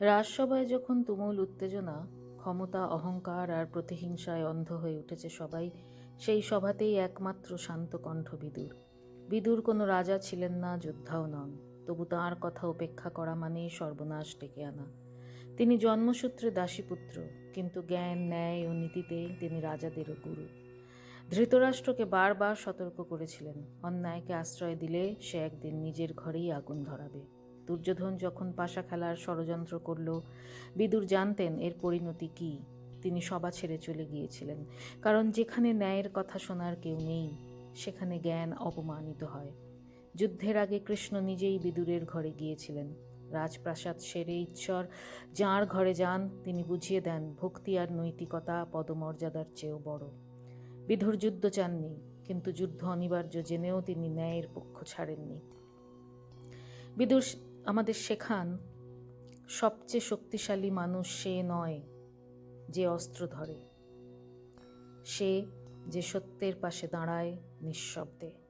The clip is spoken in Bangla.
রাজসভায় যখন তুমুল উত্তেজনা, ক্ষমতা, অহংকার আর প্রতিহিংসায় অন্ধ হয়ে উঠেছে সবাই, সেই সভাতেই একমাত্র শান্ত কণ্ঠ বিদুর। বিদুর কোনো রাজা ছিলেন না, যোদ্ধাও নন, তবু তাঁর কথা উপেক্ষা করা মানেই সর্বনাশ ডেকে আনা। তিনি জন্মসূত্রে দাসীপুত্র, কিন্তু জ্ঞান, ন্যায় ও নীতিতে তিনি রাজাদেরও গুরু। ধৃতরাষ্ট্রকে বারবার সতর্ক করেছিলেন, অন্যায়কে আশ্রয় দিলে সে একদিন নিজের ঘরেই আগুন ধরাবে। দুর্যোধন যখন পাশা খেলার ষড়যন্ত্র করল, বিদুর জানতেন এর পরিণতি কী। তিনি সভা ছেড়ে চলে গিয়েছিলেন, কারণ যেখানে ন্যায়ের কথা শোনার কেউ নেই, সেখানে জ্ঞান অপমানিত হয়। যুদ্ধের আগে কৃষ্ণ নিজেই বিদুরের ঘরে গিয়েছিলেন। রাজপ্রাসাদ সেরে ঈশ্বর যাঁর ঘরে যান, তিনি বুঝিয়ে দেন ভক্তি আর নৈতিকতা পদমর্যাদার চেয়েও বড়। বিদুর যুদ্ধ চাননি, কিন্তু যুদ্ধ অনিবার্য জেনেও তিনি ন্যায়ের পক্ষ ছাড়েননি। বিদুর আমাদের শেখান, সবচেয়ে শক্তিশালী মানুষ সে নয় যে অস্ত্র ধরে, সে যে সত্যের পাশে দাঁড়ায় নিঃশব্দে।